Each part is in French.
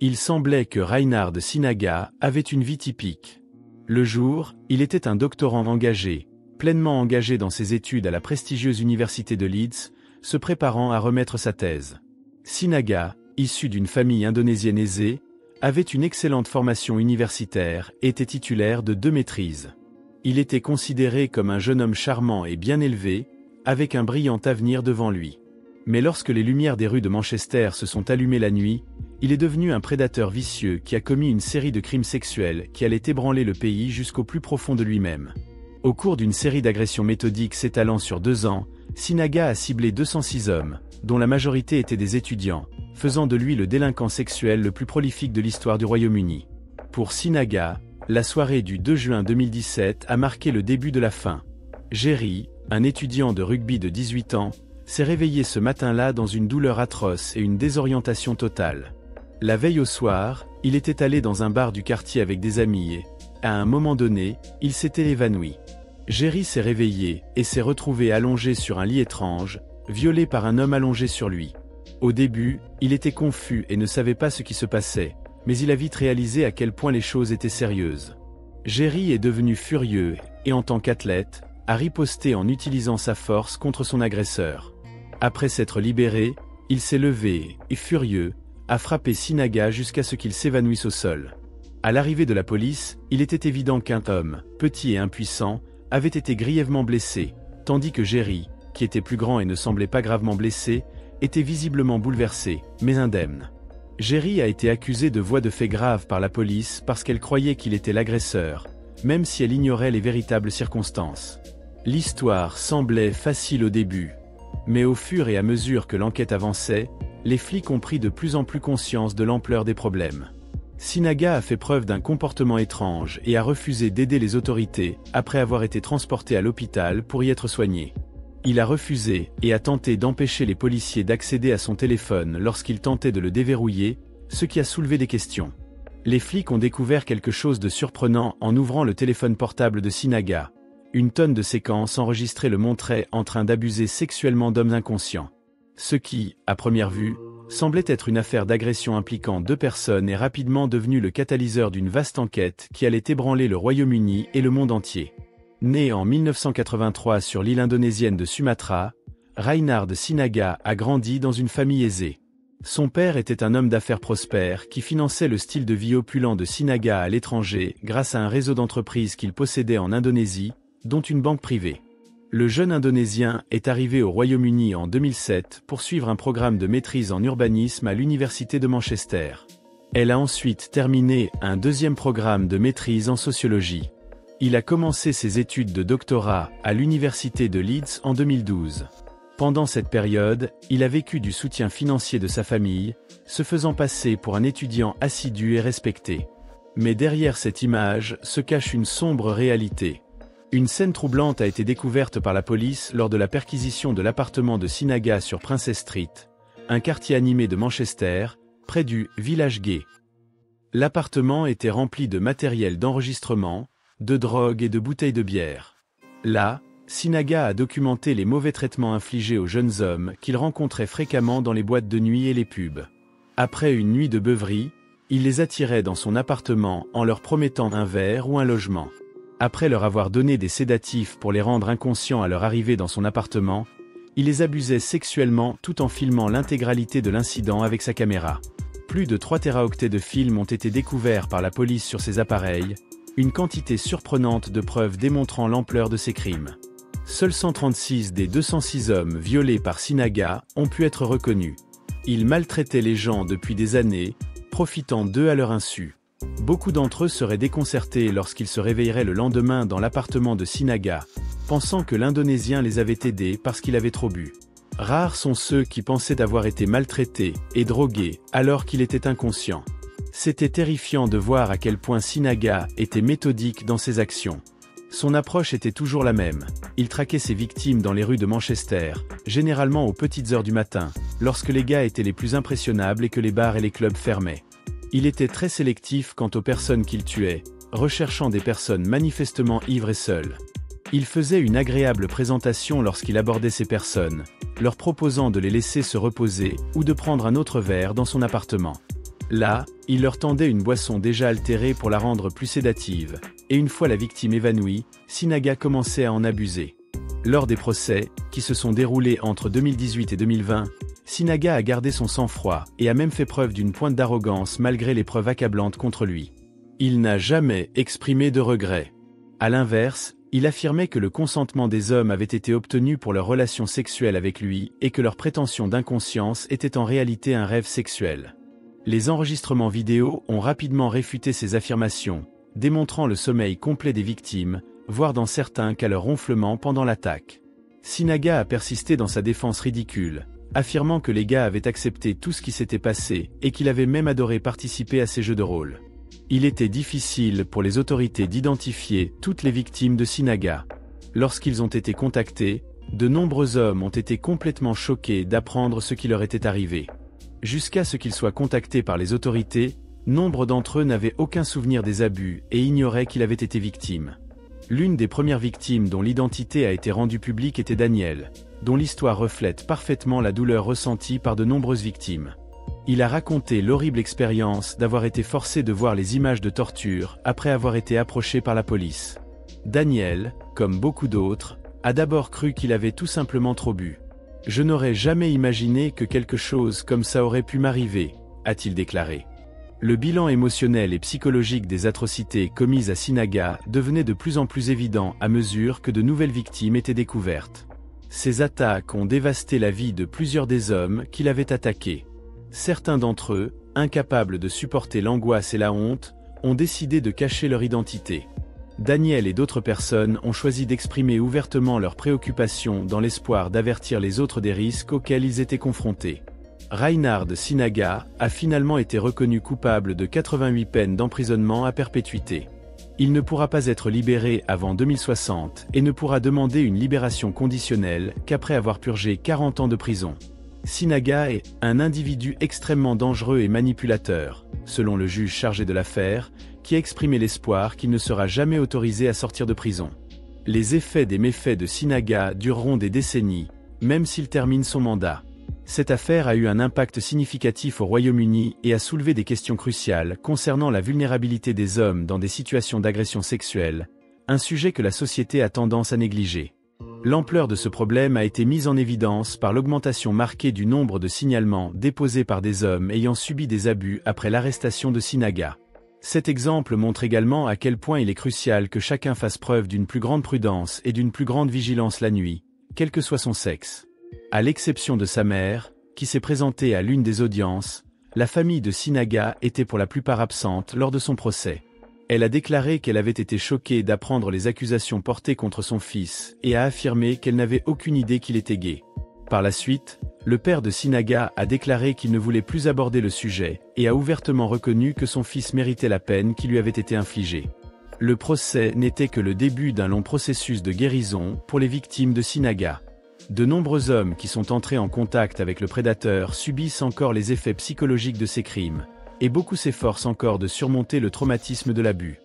Il semblait que Reinhard Sinaga avait une vie typique. Le jour, il était un doctorant engagé, pleinement engagé dans ses études à la prestigieuse université de Leeds, se préparant à remettre sa thèse. Sinaga, issu d'une famille indonésienne aisée, avait une excellente formation universitaire et était titulaire de 2 maîtrises. Il était considéré comme un jeune homme charmant et bien élevé, avec un brillant avenir devant lui. Mais lorsque les lumières des rues de Manchester se sont allumées la nuit, il est devenu un prédateur vicieux qui a commis une série de crimes sexuels qui allaient ébranler le pays jusqu'au plus profond de lui-même. Au cours d'une série d'agressions méthodiques s'étalant sur 2 ans, Sinaga a ciblé 206 hommes, dont la majorité étaient des étudiants, faisant de lui le délinquant sexuel le plus prolifique de l'histoire du Royaume-Uni. Pour Sinaga, la soirée du 2 juin 2017 a marqué le début de la fin. Jerry, un étudiant de rugby de 18 ans, s'est réveillé ce matin-là dans une douleur atroce et une désorientation totale. La veille au soir, il était allé dans un bar du quartier avec des amis et, à un moment donné, il s'était évanoui. Jerry s'est réveillé et s'est retrouvé allongé sur un lit étrange, violé par un homme allongé sur lui. Au début, il était confus et ne savait pas ce qui se passait, mais il a vite réalisé à quel point les choses étaient sérieuses. Jerry est devenu furieux et, en tant qu'athlète, a riposté en utilisant sa force contre son agresseur. Après s'être libéré, il s'est levé et, furieux, a frappé Sinaga jusqu'à ce qu'il s'évanouisse au sol. À l'arrivée de la police, il était évident qu'un homme, petit et impuissant, avait été grièvement blessé, tandis que Jerry, qui était plus grand et ne semblait pas gravement blessé, était visiblement bouleversé, mais indemne. Jerry a été accusé de voies de fait graves par la police parce qu'elle croyait qu'il était l'agresseur, même si elle ignorait les véritables circonstances. L'histoire semblait facile au début, mais au fur et à mesure que l'enquête avançait, les flics ont pris de plus en plus conscience de l'ampleur des problèmes. Sinaga a fait preuve d'un comportement étrange et a refusé d'aider les autorités après avoir été transporté à l'hôpital pour y être soigné. Il a refusé et a tenté d'empêcher les policiers d'accéder à son téléphone lorsqu'ils tentaient de le déverrouiller, ce qui a soulevé des questions. Les flics ont découvert quelque chose de surprenant en ouvrant le téléphone portable de Sinaga. Une tonne de séquences enregistrées le montraient en train d'abuser sexuellement d'hommes inconscients. Ce qui, à première vue, semblait être une affaire d'agression impliquant 2 personnes est rapidement devenu le catalyseur d'une vaste enquête qui allait ébranler le Royaume-Uni et le monde entier. Né en 1983 sur l'île indonésienne de Sumatra, Reinhard Sinaga a grandi dans une famille aisée. Son père était un homme d'affaires prospère qui finançait le style de vie opulent de Sinaga à l'étranger grâce à un réseau d'entreprises qu'il possédait en Indonésie, dont une banque privée. Le jeune Indonésien est arrivé au Royaume-Uni en 2007 pour suivre un programme de maîtrise en urbanisme à l'université de Manchester. Elle a ensuite terminé un 2e programme de maîtrise en sociologie. Il a commencé ses études de doctorat à l'université de Leeds en 2012. Pendant cette période, il a vécu du soutien financier de sa famille, se faisant passer pour un étudiant assidu et respecté. Mais derrière cette image se cache une sombre réalité. Une scène troublante a été découverte par la police lors de la perquisition de l'appartement de Sinaga sur Princess Street, un quartier animé de Manchester, près du Village Gay. L'appartement était rempli de matériel d'enregistrement, de drogue et de bouteilles de bière. Là, Sinaga a documenté les mauvais traitements infligés aux jeunes hommes qu'il rencontrait fréquemment dans les boîtes de nuit et les pubs. Après une nuit de beuverie, il les attirait dans son appartement en leur promettant un verre ou un logement. Après leur avoir donné des sédatifs pour les rendre inconscients à leur arrivée dans son appartement, il les abusait sexuellement tout en filmant l'intégralité de l'incident avec sa caméra. Plus de 3 téraoctets de films ont été découverts par la police sur ces appareils, une quantité surprenante de preuves démontrant l'ampleur de ces crimes. Seuls 136 des 206 hommes violés par Sinaga ont pu être reconnus. Il maltraitait les gens depuis des années, profitant d'eux à leur insu. Beaucoup d'entre eux seraient déconcertés lorsqu'ils se réveilleraient le lendemain dans l'appartement de Sinaga, pensant que l'Indonésien les avait aidés parce qu'il avait trop bu. Rares sont ceux qui pensaient avoir été maltraités et drogués alors qu'il était inconscient. C'était terrifiant de voir à quel point Sinaga était méthodique dans ses actions. Son approche était toujours la même. Il traquait ses victimes dans les rues de Manchester, généralement aux petites heures du matin, lorsque les gars étaient les plus impressionnables et que les bars et les clubs fermaient. Il était très sélectif quant aux personnes qu'il tuait, recherchant des personnes manifestement ivres et seules. Il faisait une agréable présentation lorsqu'il abordait ces personnes, leur proposant de les laisser se reposer ou de prendre un autre verre dans son appartement. Là, il leur tendait une boisson déjà altérée pour la rendre plus sédative, et une fois la victime évanouie, Sinaga commençait à en abuser. Lors des procès, qui se sont déroulés entre 2018 et 2020, Sinaga a gardé son sang-froid et a même fait preuve d'une pointe d'arrogance malgré les preuves accablantes contre lui. Il n'a jamais exprimé de regrets. À l'inverse, il affirmait que le consentement des hommes avait été obtenu pour leurs relations sexuelles avec lui et que leur prétention d'inconscience était en réalité un rêve sexuel. Les enregistrements vidéo ont rapidement réfuté ces affirmations, démontrant le sommeil complet des victimes, voire dans certains cas leur ronflement pendant l'attaque. Sinaga a persisté dans sa défense ridicule, affirmant que les gars avaient accepté tout ce qui s'était passé et qu'il avait même adoré participer à ces jeux de rôle. Il était difficile pour les autorités d'identifier toutes les victimes de Sinaga. Lorsqu'ils ont été contactés, de nombreux hommes ont été complètement choqués d'apprendre ce qui leur était arrivé. Jusqu'à ce qu'ils soient contactés par les autorités, nombre d'entre eux n'avaient aucun souvenir des abus et ignoraient qu'il avait été victime. L'une des premières victimes dont l'identité a été rendue publique était Daniel, dont l'histoire reflète parfaitement la douleur ressentie par de nombreuses victimes. Il a raconté l'horrible expérience d'avoir été forcé de voir les images de torture après avoir été approché par la police. Daniel, comme beaucoup d'autres, a d'abord cru qu'il avait tout simplement trop bu. « Je n'aurais jamais imaginé que quelque chose comme ça aurait pu m'arriver », a-t-il déclaré. Le bilan émotionnel et psychologique des atrocités commises à Sinaga devenait de plus en plus évident à mesure que de nouvelles victimes étaient découvertes. Ces attaques ont dévasté la vie de plusieurs des hommes qui l'avaient attaqué. Certains d'entre eux, incapables de supporter l'angoisse et la honte, ont décidé de cacher leur identité. Daniel et d'autres personnes ont choisi d'exprimer ouvertement leurs préoccupations dans l'espoir d'avertir les autres des risques auxquels ils étaient confrontés. Reinhard Sinaga a finalement été reconnu coupable de 88 peines d'emprisonnement à perpétuité. Il ne pourra pas être libéré avant 2060 et ne pourra demander une libération conditionnelle qu'après avoir purgé 40 ans de prison. Sinaga est un individu extrêmement dangereux et manipulateur, selon le juge chargé de l'affaire, qui a exprimé l'espoir qu'il ne sera jamais autorisé à sortir de prison. Les effets des méfaits de Sinaga dureront des décennies, même s'il termine son mandat. Cette affaire a eu un impact significatif au Royaume-Uni et a soulevé des questions cruciales concernant la vulnérabilité des hommes dans des situations d'agression sexuelle, un sujet que la société a tendance à négliger. L'ampleur de ce problème a été mise en évidence par l'augmentation marquée du nombre de signalements déposés par des hommes ayant subi des abus après l'arrestation de Sinaga. Cet exemple montre également à quel point il est crucial que chacun fasse preuve d'une plus grande prudence et d'une plus grande vigilance la nuit, quel que soit son sexe. À l'exception de sa mère, qui s'est présentée à l'une des audiences, la famille de Sinaga était pour la plupart absente lors de son procès. Elle a déclaré qu'elle avait été choquée d'apprendre les accusations portées contre son fils et a affirmé qu'elle n'avait aucune idée qu'il était gay. Par la suite, le père de Sinaga a déclaré qu'il ne voulait plus aborder le sujet et a ouvertement reconnu que son fils méritait la peine qui lui avait été infligée. Le procès n'était que le début d'un long processus de guérison pour les victimes de Sinaga. De nombreux hommes qui sont entrés en contact avec le prédateur subissent encore les effets psychologiques de ces crimes, et beaucoup s'efforcent encore de surmonter le traumatisme de l'abus.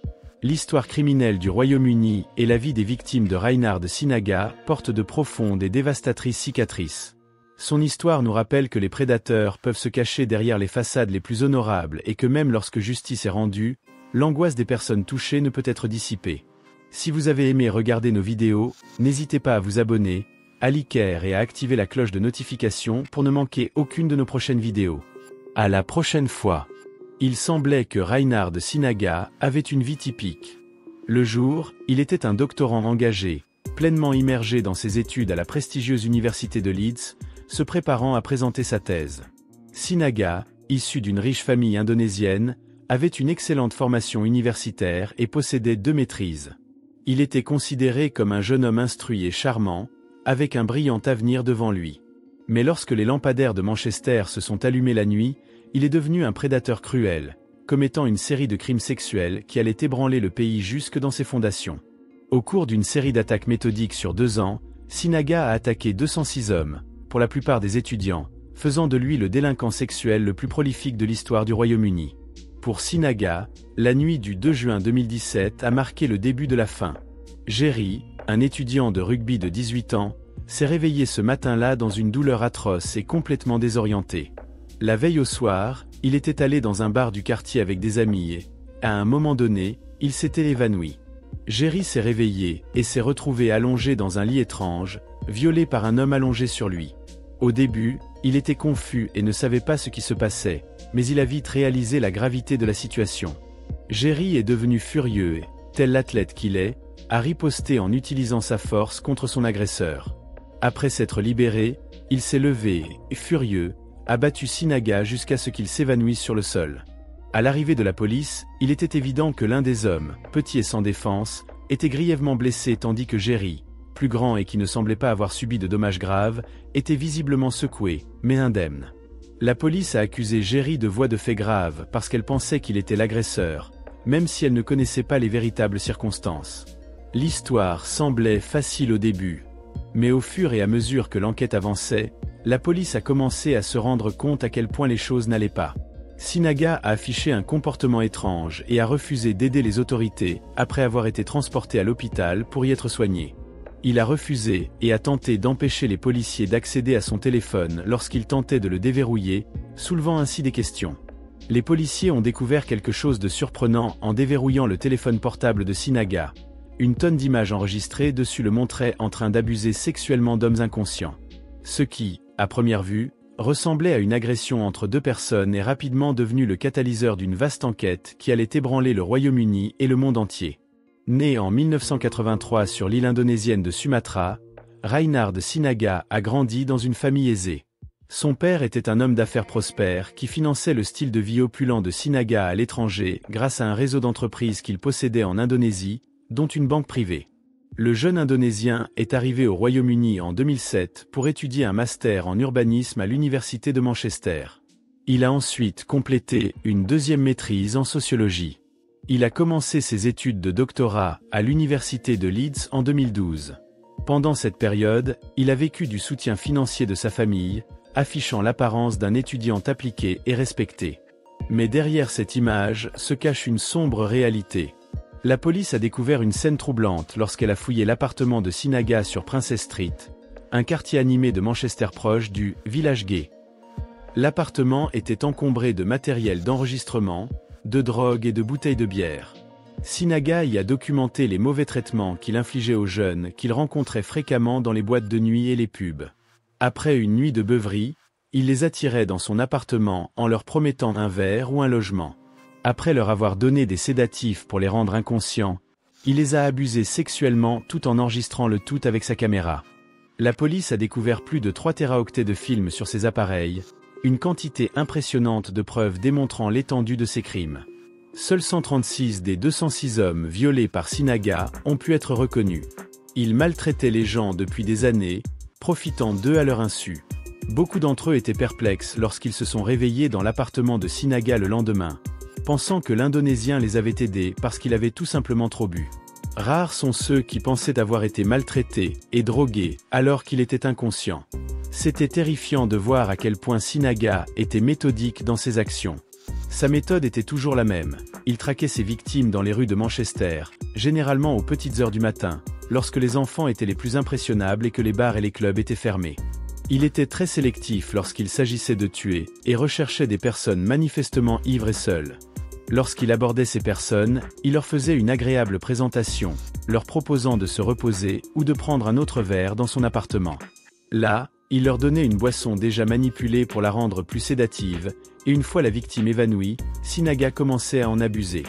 L'histoire criminelle du Royaume-Uni et la vie des victimes de Reinhard Sinaga portent de profondes et dévastatrices cicatrices. Son histoire nous rappelle que les prédateurs peuvent se cacher derrière les façades les plus honorables et que même lorsque justice est rendue, l'angoisse des personnes touchées ne peut être dissipée. Si vous avez aimé regarder nos vidéos, n'hésitez pas à vous abonner, à liker et à activer la cloche de notification pour ne manquer aucune de nos prochaines vidéos. À la prochaine fois. Il semblait que Reinhard Sinaga avait une vie typique. Le jour, il était un doctorant engagé, pleinement immergé dans ses études à la prestigieuse université de Leeds, se préparant à présenter sa thèse. Sinaga, issu d'une riche famille indonésienne, avait une excellente formation universitaire et possédait 2 maîtrises. Il était considéré comme un jeune homme instruit et charmant, avec un brillant avenir devant lui. Mais lorsque les lampadaires de Manchester se sont allumés la nuit, il est devenu un prédateur cruel, commettant une série de crimes sexuels qui allaient ébranler le pays jusque dans ses fondations. Au cours d'une série d'attaques méthodiques sur 2 ans, Sinaga a attaqué 206 hommes, pour la plupart des étudiants, faisant de lui le délinquant sexuel le plus prolifique de l'histoire du Royaume-Uni. Pour Sinaga, la nuit du 2 juin 2017 a marqué le début de la fin. Jerry, un étudiant de rugby de 18 ans, s'est réveillé ce matin-là dans une douleur atroce et complètement désorienté. La veille au soir, il était allé dans un bar du quartier avec des amis et, à un moment donné, il s'était évanoui. Jerry s'est réveillé et s'est retrouvé allongé dans un lit étrange, violé par un homme allongé sur lui. Au début, il était confus et ne savait pas ce qui se passait, mais il a vite réalisé la gravité de la situation. Jerry est devenu furieux et, tel l'athlète qu'il est, a riposté en utilisant sa force contre son agresseur. Après s'être libéré, il s'est levé et, furieux, a battu Sinaga jusqu'à ce qu'il s'évanouisse sur le sol. À l'arrivée de la police, il était évident que l'un des hommes, petit et sans défense, était grièvement blessé tandis que Jerry, plus grand et qui ne semblait pas avoir subi de dommages graves, était visiblement secoué, mais indemne. La police a accusé Jerry de voies de fait graves parce qu'elle pensait qu'il était l'agresseur, même si elle ne connaissait pas les véritables circonstances. L'histoire semblait facile au début, mais au fur et à mesure que l'enquête avançait, la police a commencé à se rendre compte à quel point les choses n'allaient pas. Sinaga a affiché un comportement étrange et a refusé d'aider les autorités après avoir été transporté à l'hôpital pour y être soigné. Il a refusé et a tenté d'empêcher les policiers d'accéder à son téléphone lorsqu'ils tentaient de le déverrouiller, soulevant ainsi des questions. Les policiers ont découvert quelque chose de surprenant en déverrouillant le téléphone portable de Sinaga. Une tonne d'images enregistrées dessus le montraient en train d'abuser sexuellement d'hommes inconscients. Ce qui, à première vue, ressemblait à une agression entre deux personnes est rapidement devenu le catalyseur d'une vaste enquête qui allait ébranler le Royaume-Uni et le monde entier. Né en 1983 sur l'île indonésienne de Sumatra, Reinhard Sinaga a grandi dans une famille aisée. Son père était un homme d'affaires prospère qui finançait le style de vie opulent de Sinaga à l'étranger grâce à un réseau d'entreprises qu'il possédait en Indonésie, dont une banque privée. Le jeune Indonésien est arrivé au Royaume-Uni en 2007 pour étudier un master en urbanisme à l'université de Manchester. Il a ensuite complété une deuxième maîtrise en sociologie. Il a commencé ses études de doctorat à l'université de Leeds en 2012. Pendant cette période, il a vécu du soutien financier de sa famille, affichant l'apparence d'un étudiant appliqué et respecté. Mais derrière cette image se cache une sombre réalité. La police a découvert une scène troublante lorsqu'elle a fouillé l'appartement de Sinaga sur Princess Street, un quartier animé de Manchester proche du « village gay ». L'appartement était encombré de matériel d'enregistrement, de drogue et de bouteilles de bière. Sinaga y a documenté les mauvais traitements qu'il infligeait aux jeunes qu'il rencontrait fréquemment dans les boîtes de nuit et les pubs. Après une nuit de beuverie, il les attirait dans son appartement en leur promettant un verre ou un logement. Après leur avoir donné des sédatifs pour les rendre inconscients, il les a abusés sexuellement tout en enregistrant le tout avec sa caméra. La police a découvert plus de 3 téraoctets de films sur ces appareils, une quantité impressionnante de preuves démontrant l'étendue de ces crimes. Seuls 136 des 206 hommes violés par Sinaga ont pu être reconnus. Il maltraitait les gens depuis des années, profitant d'eux à leur insu. Beaucoup d'entre eux étaient perplexes lorsqu'ils se sont réveillés dans l'appartement de Sinaga le lendemain, pensant que l'Indonésien les avait aidés parce qu'il avait tout simplement trop bu. Rares sont ceux qui pensaient avoir été maltraités et drogués alors qu'il était inconscient. C'était terrifiant de voir à quel point Sinaga était méthodique dans ses actions. Sa méthode était toujours la même. Il traquait ses victimes dans les rues de Manchester, généralement aux petites heures du matin, lorsque les enfants étaient les plus impressionnables et que les bars et les clubs étaient fermés. Il était très sélectif lorsqu'il s'agissait de tuer et recherchait des personnes manifestement ivres et seules. Lorsqu'il abordait ces personnes, il leur faisait une agréable présentation, leur proposant de se reposer ou de prendre un autre verre dans son appartement. Là, il leur donnait une boisson déjà manipulée pour la rendre plus sédative, et une fois la victime évanouie, Sinaga commençait à en abuser.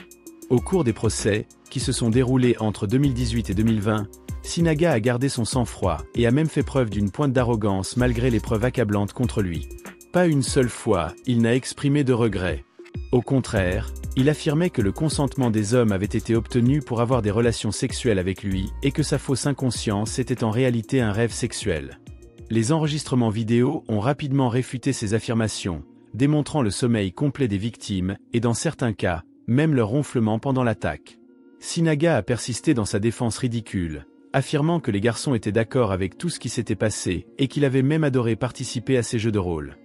Au cours des procès, qui se sont déroulés entre 2018 et 2020, Sinaga a gardé son sang-froid et a même fait preuve d'une pointe d'arrogance malgré les preuves accablantes contre lui. Pas une seule fois, il n'a exprimé de regret. Au contraire, il affirmait que le consentement des hommes avait été obtenu pour avoir des relations sexuelles avec lui et que sa fausse inconscience était en réalité un rêve sexuel. Les enregistrements vidéo ont rapidement réfuté ces affirmations, démontrant le sommeil complet des victimes et dans certains cas, même leur ronflement pendant l'attaque. Sinaga a persisté dans sa défense ridicule, affirmant que les garçons étaient d'accord avec tout ce qui s'était passé et qu'il avait même adoré participer à ces jeux de rôle.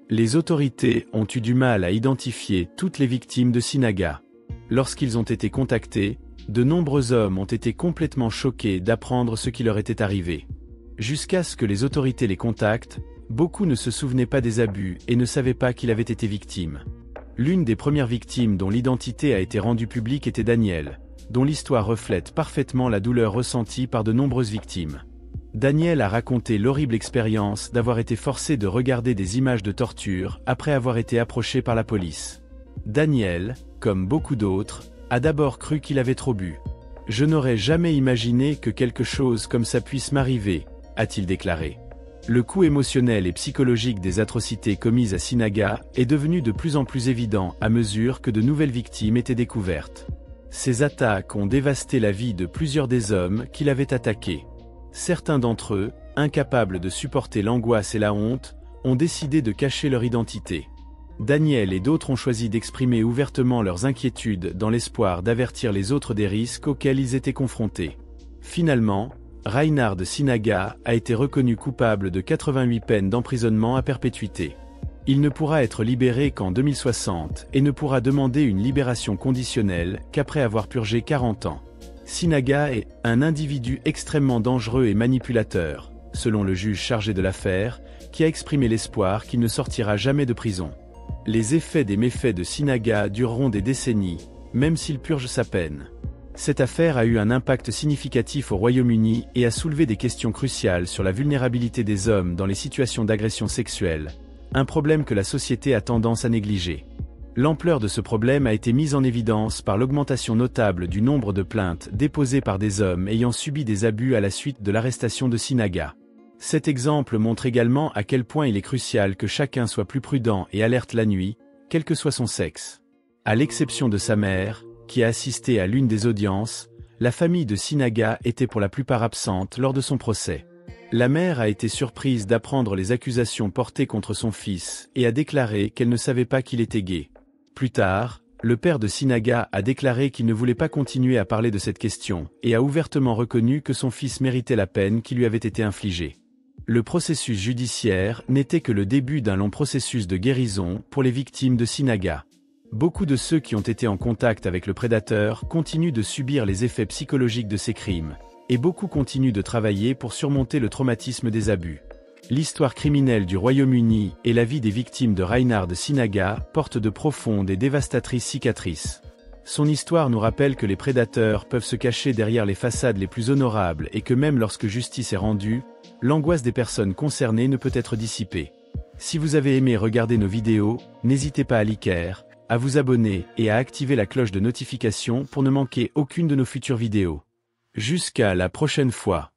Les autorités ont eu du mal à identifier toutes les victimes de Sinaga. Lorsqu'ils ont été contactés, de nombreux hommes ont été complètement choqués d'apprendre ce qui leur était arrivé. Jusqu'à ce que les autorités les contactent, beaucoup ne se souvenaient pas des abus et ne savaient pas qu'il avait été victime. L'une des premières victimes dont l'identité a été rendue publique était Daniel, dont l'histoire reflète parfaitement la douleur ressentie par de nombreuses victimes. Daniel a raconté l'horrible expérience d'avoir été forcé de regarder des images de torture après avoir été approché par la police. Daniel, comme beaucoup d'autres, a d'abord cru qu'il avait trop bu. « Je n'aurais jamais imaginé que quelque chose comme ça puisse m'arriver », a-t-il déclaré. Le coût émotionnel et psychologique des atrocités commises à Sinaga est devenu de plus en plus évident à mesure que de nouvelles victimes étaient découvertes. Ces attaques ont dévasté la vie de plusieurs des hommes qui l'avaient attaqué. Certains d'entre eux, incapables de supporter l'angoisse et la honte, ont décidé de cacher leur identité. Daniel et d'autres ont choisi d'exprimer ouvertement leurs inquiétudes dans l'espoir d'avertir les autres des risques auxquels ils étaient confrontés. Finalement, Reinhard Sinaga a été reconnu coupable de 88 peines d'emprisonnement à perpétuité. Il ne pourra être libéré qu'en 2060 et ne pourra demander une libération conditionnelle qu'après avoir purgé 40 ans. Sinaga est un individu extrêmement dangereux et manipulateur, selon le juge chargé de l'affaire, qui a exprimé l'espoir qu'il ne sortira jamais de prison. Les effets des méfaits de Sinaga dureront des décennies, même s'il purge sa peine. Cette affaire a eu un impact significatif au Royaume-Uni et a soulevé des questions cruciales sur la vulnérabilité des hommes dans les situations d'agression sexuelle, un problème que la société a tendance à négliger. L'ampleur de ce problème a été mise en évidence par l'augmentation notable du nombre de plaintes déposées par des hommes ayant subi des abus à la suite de l'arrestation de Sinaga. Cet exemple montre également à quel point il est crucial que chacun soit plus prudent et alerte la nuit, quel que soit son sexe. À l'exception de sa mère, qui a assisté à l'une des audiences, la famille de Sinaga était pour la plupart absente lors de son procès. La mère a été surprise d'apprendre les accusations portées contre son fils et a déclaré qu'elle ne savait pas qu'il était gay. Plus tard, le père de Sinaga a déclaré qu'il ne voulait pas continuer à parler de cette question et a ouvertement reconnu que son fils méritait la peine qui lui avait été infligée. Le processus judiciaire n'était que le début d'un long processus de guérison pour les victimes de Sinaga. Beaucoup de ceux qui ont été en contact avec le prédateur continuent de subir les effets psychologiques de ces crimes, et beaucoup continuent de travailler pour surmonter le traumatisme des abus. L'histoire criminelle du Royaume-Uni et la vie des victimes de Reinhard Sinaga portent de profondes et dévastatrices cicatrices. Son histoire nous rappelle que les prédateurs peuvent se cacher derrière les façades les plus honorables et que même lorsque justice est rendue, l'angoisse des personnes concernées ne peut être dissipée. Si vous avez aimé regarder nos vidéos, n'hésitez pas à liker, à vous abonner et à activer la cloche de notification pour ne manquer aucune de nos futures vidéos. Jusqu'à la prochaine fois.